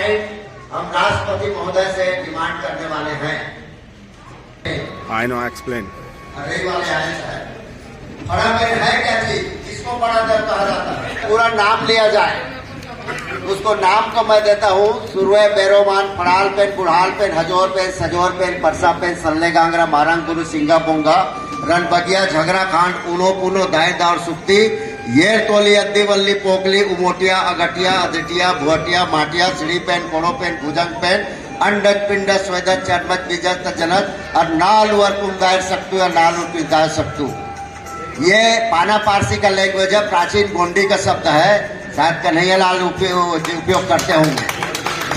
Point हम राष्ट्रपति महोदय से डिमांड करने वाले हैं। I know, explain. रही वाले आए हैं, बड़ा पेन है क्या चीज, किसको बड़ा देव कहा जाता है? पूरा नाम लिया जाए, उसको नाम को मैं देता हूँ। सुरवे बेरोमान फड़ाल पेन बुढ़ाल पेन हजोर पेन सजोर पेन परसा पेन सल्ले गांगरा मारंग गुरु सिंगा पोंगा रन बगिया झगड़ा खांड ऊनो पुनो दाय दार सुक्ति येर तोली अद्दी वल्ली पोकली उमोटिया अगटिया अदटिया भुअटिया माटिया सीढ़ी पेन कोड़ो पेन भुजंग पेन अंडज पिंड स्वेदज चरमज बीजज तजनज और नाल वर कुम दायर सकतु या नाल उर दायर सकतु। ये पाना पारसी का लैंग्वेज है, प्राचीन गोंडी का शब्द है, शायद कन्हैया लाल उपयोग करते होंगे।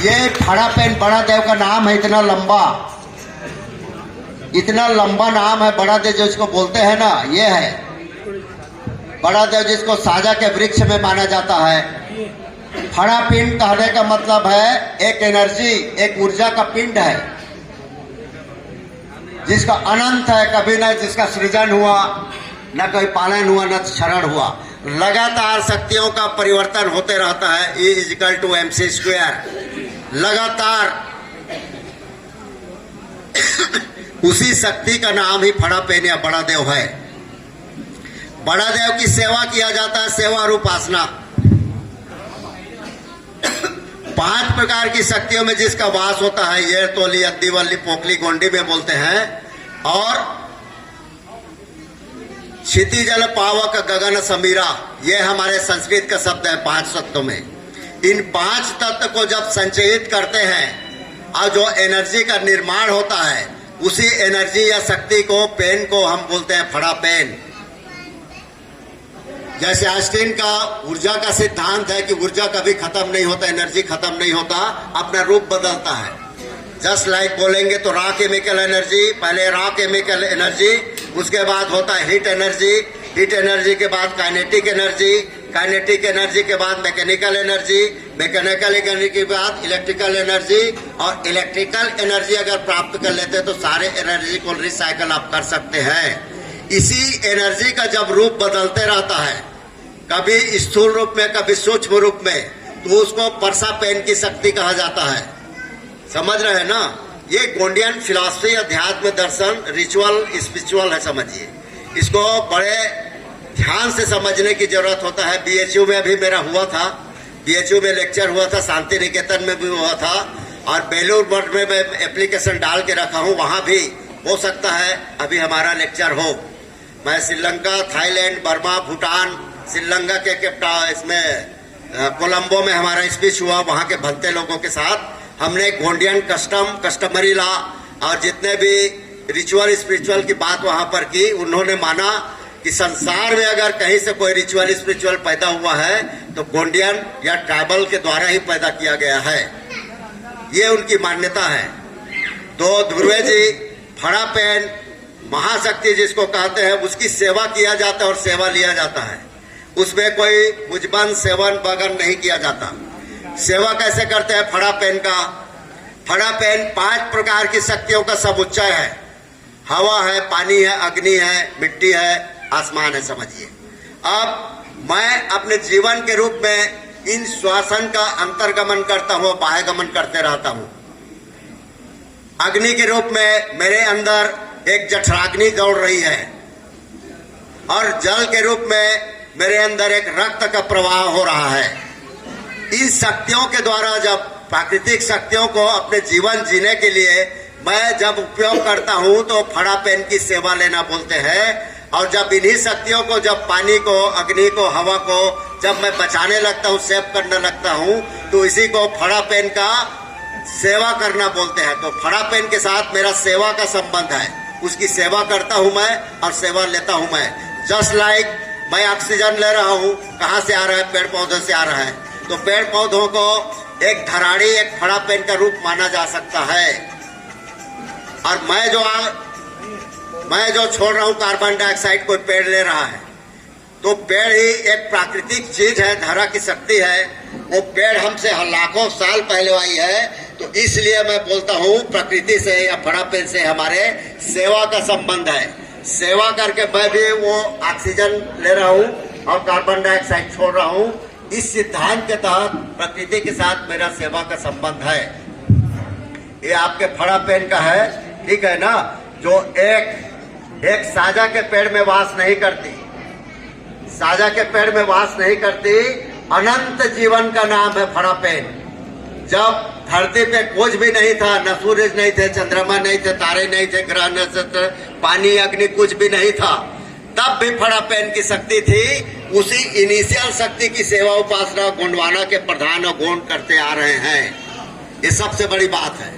ये फड़ा पेन बड़ा देव का नाम है, इतना लंबा नाम है बड़ा देव जिसको बोलते हैं ना, ये है बड़ा देव जिसको साजा के वृक्ष में माना जाता है। फड़ा पिंड कहने का मतलब है एक एनर्जी, एक ऊर्जा का पिंड है जिसका अनंत है, कभी न जिसका सृजन हुआ, न कोई पालन हुआ, न क्षरण हुआ। लगातार शक्तियों का परिवर्तन होते रहता है। E = mc²। लगातार उसी शक्ति का नाम ही फड़ा पेन या बड़ा देव है। बड़ा देव की सेवा किया जाता है, सेवा और उपासना। 5 प्रकार की शक्तियों में जिसका वास होता है, ये तोली अद्दी वल्ली पोकली गोंडी में बोलते हैं, और क्षिति जल पावक गगन समीरा, ये हमारे संस्कृत का शब्द है 5 शब्दों में। इन 5 तत्व को जब संचयित करते हैं और जो एनर्जी का निर्माण होता है, उसी एनर्जी या शक्ति को, पेन को हम बोलते हैं फड़ा पेन। जैसे आइंस्टीन का ऊर्जा का सिद्धांत है कि ऊर्जा कभी खत्म नहीं होता, एनर्जी खत्म नहीं होता, अपना रूप बदलता है। जस्ट लाइक बोलेंगे तो रॉ केमिकल एनर्जी, पहले रॉ केमिकल एनर्जी, उसके बाद होता है हीट एनर्जी, हीट एनर्जी के बाद काइनेटिक एनर्जी, काइनेटिक एनर्जी के बाद मैकेनिकल एनर्जी, मैकेनिकल एनर्जी के बाद इलेक्ट्रिकल एनर्जी, और इलेक्ट्रिकल एनर्जी अगर प्राप्त कर लेते हैं तो सारे एनर्जी को रिसाइकल आप कर सकते हैं। इसी एनर्जी का जब रूप बदलते रहता है, कभी स्थूल रूप में, कभी सूक्ष्म रूप में, तो उसको परसा पेन की शक्ति कहा जाता है। समझ रहे हैं ना? ये गोंडियन फिलॉसफी, अध्यात्म दर्शन, रिचुअल, स्पिरिचुअल है, समझिए। इसको बड़े ध्यान से समझने की जरूरत होता है। BHU में अभी मेरा हुआ था, BHU में लेक्चर हुआ था, शांति निकेतन में भी हुआ था, और बेलूर मठ में मैं एप्लीकेशन डाल के रखा हूँ, वहां भी हो सकता है अभी हमारा लेक्चर हो। मैं श्रीलंका, थाईलैंड, बर्मा, भूटान, श्रीलंका के इसमें कोलंबो में हमारा स्पीच हुआ, वहां के भलते लोगों के साथ हमने गोंडियन कस्टमरी लॉ और जितने भी रिचुअल स्पिरिचुअल की बात वहां पर की। उन्होंने माना कि संसार में अगर कहीं से कोई रिचुअल स्पिरिचुअल पैदा हुआ है तो गोंडियन या ट्राइबल के द्वारा ही पैदा किया गया है, ये उनकी मान्यता है। तो ध्रुवे जी फड़ा पेन महाशक्ति जिसको कहते हैं, उसकी सेवा किया जाता है और सेवा लिया जाता है। उसमें कोई मुजबन सेवन बगन नहीं किया जाता। सेवा कैसे करते हैं फड़ा पेन का? फड़ा पेन 5 प्रकार की शक्तियों का समुच्चय है। हवा है, पानी है, अग्नि है, मिट्टी है, आसमान है, समझिए। अब मैं अपने जीवन के रूप में इन श्वासन का अंतर्गमन करता हूँ, बाह्यगमन करते रहता हूँ। अग्नि के रूप में मेरे अंदर एक जठराग्नि दौड़ रही है, और जल के रूप में मेरे अंदर एक रक्त का प्रवाह हो रहा है। इन शक्तियों के द्वारा, जब प्राकृतिक शक्तियों को अपने जीवन जीने के लिए मैं जब उपयोग करता हूं, तो फड़ा पेन की सेवा लेना बोलते हैं। और जब इन्हीं शक्तियों को, जब पानी को, अग्नि को, हवा को जब मैं बचाने लगता हूं, सेव करने लगता हूं, तो इसी को फड़ा पेन का सेवा करना बोलते हैं। तो फड़ा पेन के साथ मेरा सेवा का संबंध है, उसकी सेवा करता हूं मैं और सेवा लेता हूं मैं। जस्ट लाइक मैं ऑक्सीजन ले रहा हूं, कहां से आ रहा है? पेड़ पौधों से आ रहा है। तो पेड़ पौधों को एक धराड़ी, एक फड़ा पेन का रूप माना जा सकता है। और मैं जो छोड़ रहा हूं कार्बन डाइऑक्साइड, कोई पेड़ ले रहा है, तो पेड़ ही एक प्राकृतिक चीज है, धरा की शक्ति है। वो पेड़ हमसे लाखों साल पहले आई है, तो इसलिए मैं बोलता हूँ प्रकृति से या फड़ा पेन से हमारे सेवा का संबंध है। सेवा करके मैं भी वो ऑक्सीजन ले रहा हूँ और कार्बन डाइऑक्साइड छोड़ रहा हूँ। इस सिद्धांत के तहत प्रकृति के साथ मेरा सेवा का संबंध है। ये आपके फड़ा पेन का है, ठीक है ना, जो एक साजा के पेड़ में वास नहीं करती, साजा के पेड़ में वास नहीं करती, अनंत जीवन का नाम है फड़ा पेन। जब धरती पे कुछ भी नहीं था, न सूरज नहीं थे, चंद्रमा नहीं थे, तारे नहीं थे, ग्रह नक्षत्र, पानी अग्नि कुछ भी नहीं था, तब भी फड़ा पेन की शक्ति थी। उसी इनिशियल शक्ति की सेवा उपासना गोंडवाना के प्रधान और गोंड करते आ रहे हैं। ये सबसे बड़ी बात है।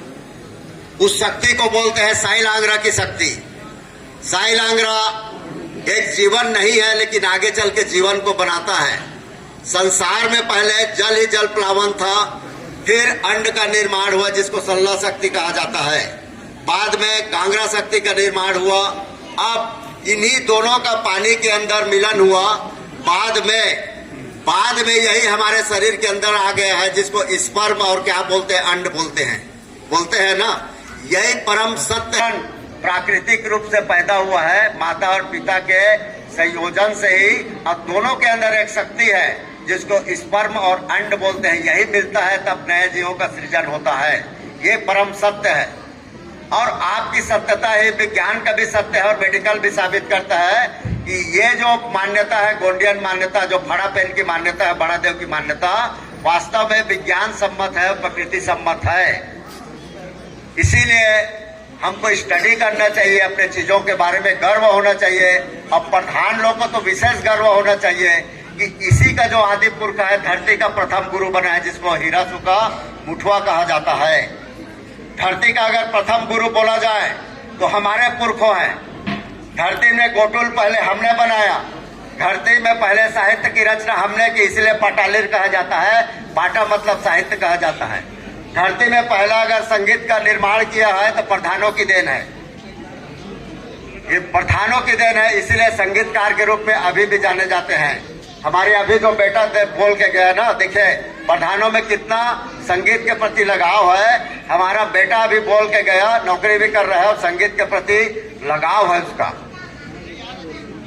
उस शक्ति को बोलते हैं साई लांगरा की शक्ति। साई लांगरा एक जीवन नहीं है, लेकिन आगे चल के जीवन को बनाता है। संसार में पहले जल ही जल प्लावन था, फिर अंड का निर्माण हुआ जिसको सल्ला शक्ति कहा जाता है, बाद में कांगड़ा शक्ति का निर्माण हुआ, अब इन्हीं दोनों का पानी के अंदर मिलन हुआ, बाद में यही हमारे शरीर के अंदर आ गया है, जिसको स्पर्म और क्या बोलते हैं, अंड बोलते हैं ना। यही परम सत्य प्राकृतिक रूप से पैदा हुआ है, माता और पिता के संयोजन से ही, और दोनों के अंदर एक शक्ति है जिसको स्पर्म और अंड बोलते हैं। यही मिलता है तब नए जीवों का सृजन होता है। ये परम सत्य है और आपकी सत्यता ही विज्ञान का भी सत्य है और मेडिकल भी साबित करता है कि ये जो मान्यता है, गोंडियन मान्यता, जो फड़ा पेन की मान्यता है, बड़ा देव की मान्यता, वास्तव में विज्ञान सम्मत है, प्रकृति सम्मत है। इसीलिए हमको स्टडी करना चाहिए, अपने चीजों के बारे में गर्व होना चाहिए, और प्रधान लोग को तो विशेष गर्व होना चाहिए कि इसी का जो आदि पुरख है, धरती का प्रथम गुरु बना है, जिसको हिरासुका मुठुआ कहा जाता है। धरती का अगर प्रथम गुरु बोला जाए तो हमारे पुरखों हैं। धरती में गोटुल पहले हमने बनाया, धरती में पहले साहित्य की रचना हमने की, इसलिए पाटालिर कहा जाता है, पाटा मतलब साहित्य कहा जाता है। धरती में पहला अगर संगीत का निर्माण किया है तो प्रधानों की देन है, ये प्रधानों की देन है, इसलिए संगीतकार के रूप में अभी भी जाने जाते हैं। हमारे अभी जो बेटा बोल के गया ना, देखिए प्रधानों में कितना संगीत के प्रति लगाव है। हमारा बेटा अभी बोल के गया, नौकरी भी कर रहा है और संगीत के प्रति लगाव है उसका।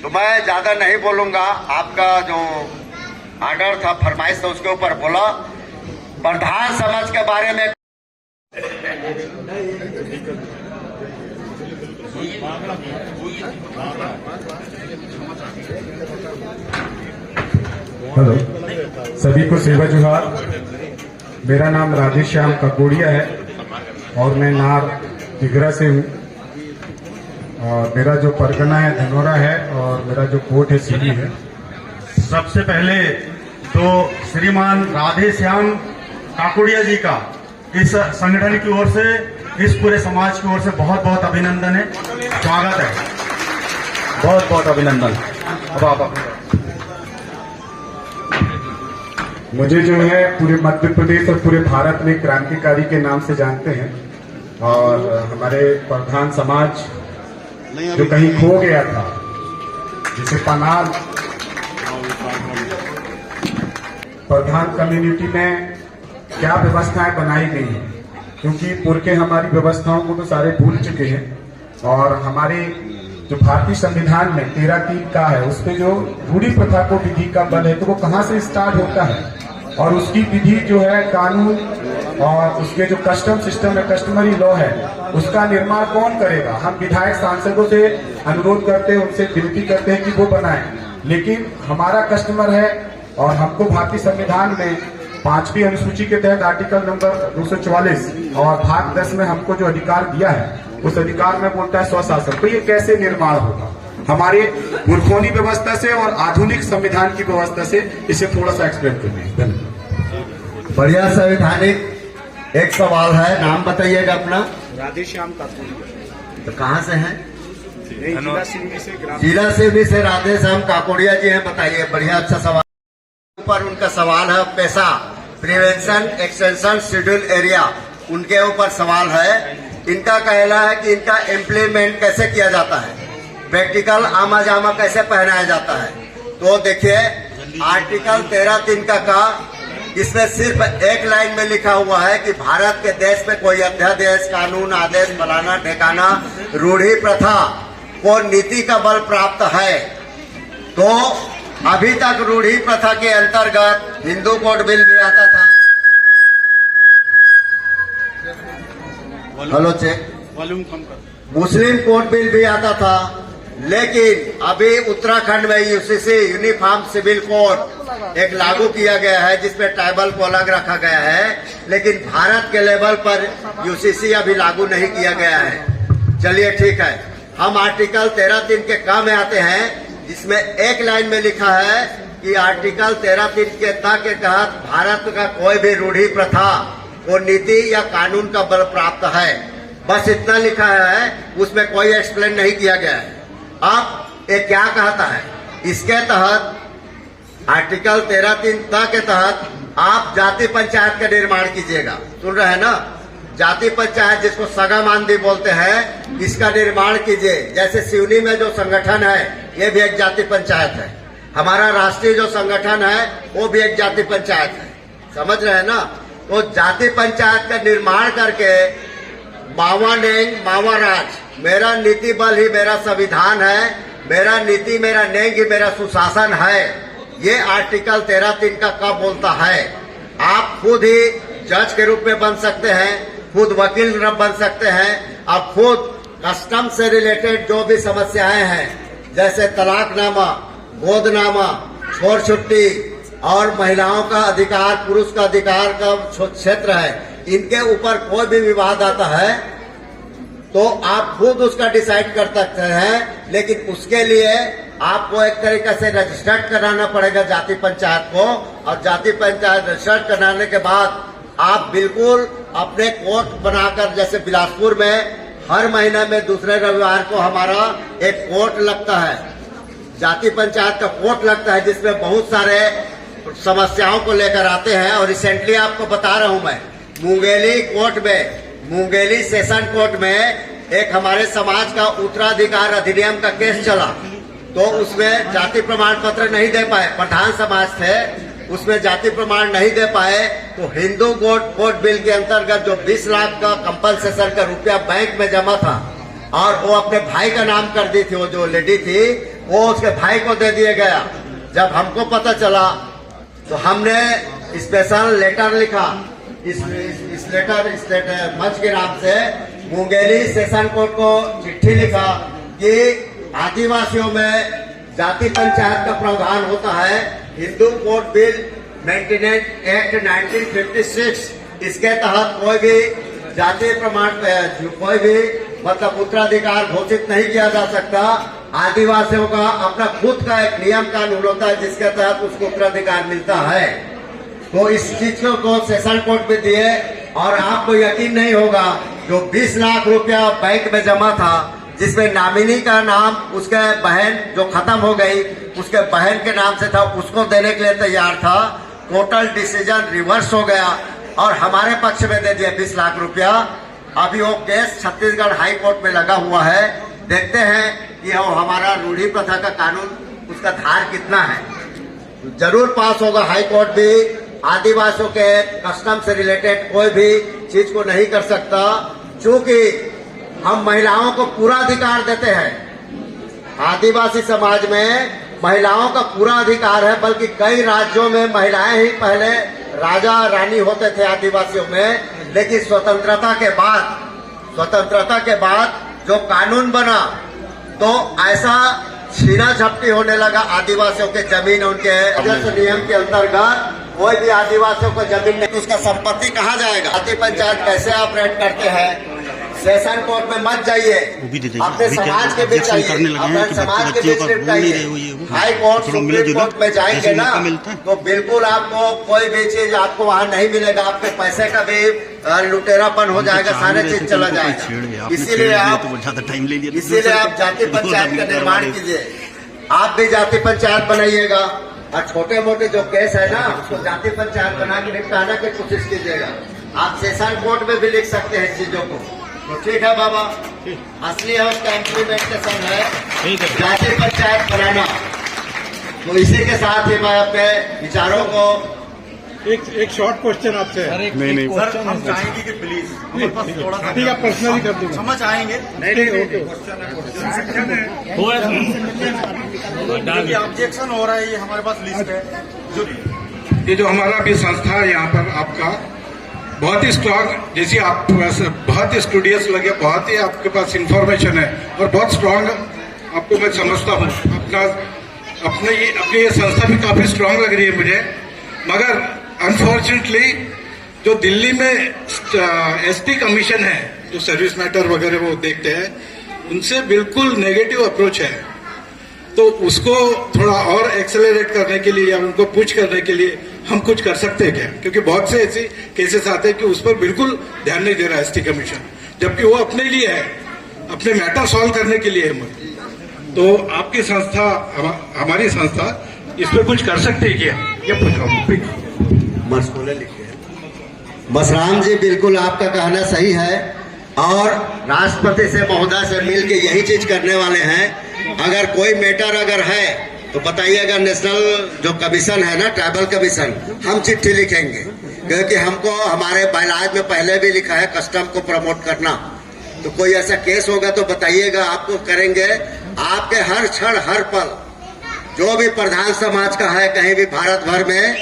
तो मैं ज्यादा नहीं बोलूंगा, आपका जो आर्डर था, फरमाइश था, उसके ऊपर बोला। प्रधान समाज के बारे में हेलो, सभी को सेवा जोहार। मेरा नाम राधेश्याम काकोड़िया है और मैं नार तिगरा से हूँ, और मेरा जो परगना है धनौरा है और मेरा जो कोर्ट है सीधी है। सबसे पहले तो श्रीमान राधेश्याम काकोड़िया जी का इस संगठन की ओर से, इस पूरे समाज की ओर से बहुत बहुत अभिनंदन है, स्वागत है, बहुत बहुत अभिनंदन। अब आप मुझे जो है पूरे मध्य प्रदेश और पूरे भारत में क्रांतिकारी के नाम से जानते हैं, और हमारे प्रधान समाज जो कहीं खो गया था, जिसे पनार प्रधान कम्युनिटी में क्या व्यवस्थाएं बनाई गई हैं, क्योंकि पुरखे हमारी व्यवस्थाओं को तो सारे भूल चुके हैं, और हमारे जो भारतीय संविधान में 13(3) का है, उसपे जो रूढ़ी प्रथा को विधि का बल है, तो वो कहाँ से स्टार्ट होता है, और उसकी विधि जो है कानून और उसके जो कस्टम सिस्टम है, कस्टमरी लॉ है, उसका निर्माण कौन करेगा। हम विधायक सांसदों से अनुरोध करते हैं, उनसे विनती करते हैं कि वो बनाएं, लेकिन हमारा कस्टमर है, और हमको भारतीय संविधान में 5वीं अनुसूची के तहत आर्टिकल नंबर 244 और भाग 10 में हमको जो अधिकार दिया है, उस अधिकार में बोलता है स्वशासन। तो ये कैसे निर्माण होगा हमारे पुरखों की व्यवस्था से और आधुनिक संविधान की व्यवस्था से, इसे थोड़ा सा एक्सप्लेन करिए। बढ़िया संवैधानिक एक सवाल है, नाम बताइएगा अपना। राधेश्याम काकोड़िया। तो कहाँ से हैं? जिला सिवनी से राधेश्याम काकोड़िया जी हैं। बताइए, बढ़िया अच्छा सवाल। ऊपर उनका सवाल है पेशा, प्रिवेंशन एक्सटेंशन शेड्यूल एरिया, उनके ऊपर सवाल है। इनका कहना है कि इनका इम्प्लीमेंट कैसे किया जाता है, प्रैक्टिकल आमा जामा कैसे पहनाया जाता है। तो देखिए आर्टिकल 13(3) का इसमें सिर्फ एक लाइन में लिखा हुआ है कि भारत के देश में कोई अध्यादेश, कानून, आदेश, फलाना ठिकाना, रूढ़ी प्रथा को नीति का बल प्राप्त है तो अभी तक रूढ़ी प्रथा के अंतर्गत हिंदू कोड बिल भी आता था। Hello check. वॉल्यूम कम कर। मुस्लिम कोड बिल भी आता था, लेकिन अभी उत्तराखंड में यूसीसी यूनिफॉर्म सिविल कोड एक लागू किया गया है, जिसमें ट्राइबल को अलग रखा गया है, लेकिन भारत के लेवल पर यूसीसी अभी लागू नहीं किया गया है। चलिए ठीक है, हम आर्टिकल 13(3) के काम में आते हैं, जिसमें एक लाइन में लिखा है कि आर्टिकल 13(3) के तहत भारत का कोई भी रूढ़ी प्रथा को नीति या कानून का बल प्राप्त है। बस इतना लिखा है, उसमें कोई एक्सप्लेन नहीं किया गया है। अब ये क्या कहता है? इसके तहत आर्टिकल 13(3) के तहत आप जाति पंचायत का निर्माण कीजिएगा। सुन रहे हैं ना? जाति पंचायत, जिसको सगा मानदी बोलते हैं, इसका निर्माण कीजिए। जैसे सिवनी में जो संगठन है, ये भी एक जाति पंचायत है। हमारा राष्ट्रीय जो संगठन है, वो भी एक जाति पंचायत है। समझ रहे हैं ना? तो जाति पंचायत का निर्माण करके मावा नेंग मावा राज, मेरा नीति बल ही मेरा संविधान है, मेरा नीति मेरा नेंग ही मेरा सुशासन है, ये आर्टिकल 13(3) का कब बोलता है। आप खुद ही जज के रूप में बन सकते हैं, खुद वकील बन सकते हैं, आप खुद कस्टम से रिलेटेड जो भी समस्याएं हैं, जैसे तलाकनामा, गोदनामा, छोर छुट्टी और महिलाओं का अधिकार, पुरुष का अधिकार का क्षेत्र है, इनके ऊपर कोई भी विवाद आता है तो आप खुद उसका डिसाइड कर सकते हैं। लेकिन उसके लिए आपको एक तरीके से रजिस्टर्ड कराना पड़ेगा जाति पंचायत को, और जाति पंचायत रजिस्टर्ड कराने के बाद आप बिल्कुल अपने कोर्ट बनाकर, जैसे बिलासपुर में हर महीने में दूसरे रविवार को हमारा एक कोर्ट लगता है, जाति पंचायत का कोर्ट लगता है, जिसमें बहुत सारे समस्याओं को लेकर आते हैं। और रिसेंटली आपको बता रहा हूं मैं, मुंगेली कोर्ट में, मुंगेली सेशन कोर्ट में एक हमारे समाज का उत्तराधिकार अधिनियम का केस चला, तो उसमें जाति प्रमाण पत्र नहीं दे पाए, प्रधान समाज थे, उसमें जाति प्रमाण नहीं दे पाए, तो हिंदू कोड बिल के अंतर्गत जो 20 लाख का कंपनसेशन का रुपया बैंक में जमा था, और वो अपने भाई का नाम कर दी थी, वो जो लेडी थी वो उसके भाई को दे दिया गया। जब हमको पता चला तो हमने स्पेशल लेटर लिखा, इस लेटर मंच के नाम से मुंगेली सेशन कोर्ट को चिट्ठी लिखा कि आदिवासियों में जाति पंचायत का प्रावधान होता है, Hindu code bill maintenance act 1956, इसके तहत कोई भी जाति प्रमाण कोई भी मतलब उत्तराधिकार घोषित नहीं किया जा सकता। आदिवासियों का अपना खुद का एक नियम कानून होता है, जिसके तहत उसको उत्तराधिकार मिलता है। तो इस चीज को सेशन कोर्ट में दिए, और आपको यकीन नहीं होगा, जो 20 लाख रुपया बैंक में जमा था, जिसमें नामिनी का नाम उसके बहन जो खत्म हो गई, उसके बहन के नाम से था, उसको देने के लिए तैयार था, टोटल डिसीजन रिवर्स हो गया और हमारे पक्ष में दे दिया 20 लाख रुपया। अभी वो केस छत्तीसगढ़ हाई कोर्ट में लगा हुआ है। देखते हैं कि वो हमारा रूढ़ी प्रथा का कानून, उसका धार कितना है। जरूर पास होगा हाई कोर्ट भी। आदिवासियों के कस्टम से रिलेटेड कोई भी चीज को नहीं कर सकता, क्योंकि हम महिलाओं को पूरा अधिकार देते हैं। आदिवासी समाज में महिलाओं का पूरा अधिकार है, बल्कि कई राज्यों में महिलाएं ही पहले राजा रानी होते थे आदिवासियों में, लेकिन स्वतंत्रता के बाद जो कानून बना, तो ऐसा छीना झपटी होने लगा आदिवासियों के जमीन। उनके राजस्व नियम के अंतर्गत कोई भी आदिवासियों को जमीन नहीं, उसका संपत्ति कहाँ जाएगा? जाति पंचायत कैसे ऑपरेट करते हैं? सेशन कोर्ट में मत जाइए, अपने समाज के बीच जाइए, अपने समाज के बीच निपटाइए। हाई कोर्ट सुप्रीम कोर्ट में जाएंगे ना, तो बिल्कुल आपको कोई भी चीज आपको वहाँ नहीं मिलेगा। आपके पैसे का भी लुटेरापन हो जाएगा, सारे चीज चला जाएगा। इसीलिए आप जाति पंचायत का निर्माण कीजिए। आप भी जाति पंचायत बनाइएगा, और छोटे मोटे जो केस है ना, उसको जाति पंचायत बना के निपटाने की कोशिश कीजिएगा। आप सेशन कोर्ट में भी लिख सकते हैं चीजों को। तो ठीक है बाबा, असली है उसका इम्प्लीमेंटेशन है जाति पंचायत बनाना। तो इसी के साथ ही मैं अपने विचारों को एक शॉर्ट क्वेश्चन आपसे है। नहीं नहीं सर हम चाहेंगे कि प्लीज हमारे पास थोड़ा सा ठीक है, पर्सनली कर दूंगा। समझ आएंगे क्योंकि ऑब्जेक्शन हो रहा है, ये हमारे पास लिस्ट है जो ये जो हमारा भी संस्था है यहाँ पर आपका बहुत ही स्ट्रांग, जैसे आप बहुत ही स्टूडियस लगे, बहुत ही आपके पास इंफॉर्मेशन है और बहुत स्ट्रांग आपको मैं समझता हूँ। अपनी ये संस्था भी काफी स्ट्रांग लग रही है मुझे, मगर अनफॉर्चुनेटली जो दिल्ली में एसटी कमीशन है, जो सर्विस मैटर वगैरह वो देखते हैं, उनसे बिल्कुल नेगेटिव अप्रोच है। तो उसको थोड़ा और एक्सेलरेट करने के लिए या उनको पुश करने के लिए हम कुछ कर सकते हैं क्या? क्योंकि बहुत से ऐसे केसेस आते हैं कि उस पर बिल्कुल ध्यान नहीं दे रहा एसटी कमीशन, जबकि वो अपने लिए है, अपने मैटर सॉल्व करने के लिए है। तो आपकी संस्था, हमारी संस्था इस पर कुछ कर सकती है क्या? ये पूछ रहा हूँ। मसराम जी, बिल्कुल आपका कहना सही है और राष्ट्रपति से महोदय से मिल के यही चीज करने वाले हैं। अगर कोई मैटर अगर है तो बताइएगा, नेशनल जो कमीशन है ना, ट्राइबल कमीशन, हम चिट्ठी लिखेंगे, क्योंकि हमको हमारे बायलाज में पहले भी लिखा है कस्टम को प्रमोट करना। तो कोई ऐसा केस होगा तो बताइएगा, आपको करेंगे। आपके हर क्षण हर पल जो भी प्रधान समाज का है कहीं भी भारत भर में,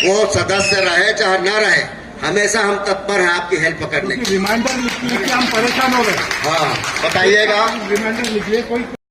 वो सदस्य रहे चाहे न रहे, हमेशा हम तत्पर हैं आपकी हेल्प करने की। रिमाइंडर लिख के हम परेशान हो गए। हाँ बताइएगा। रिमाइंडर लिखिए कोई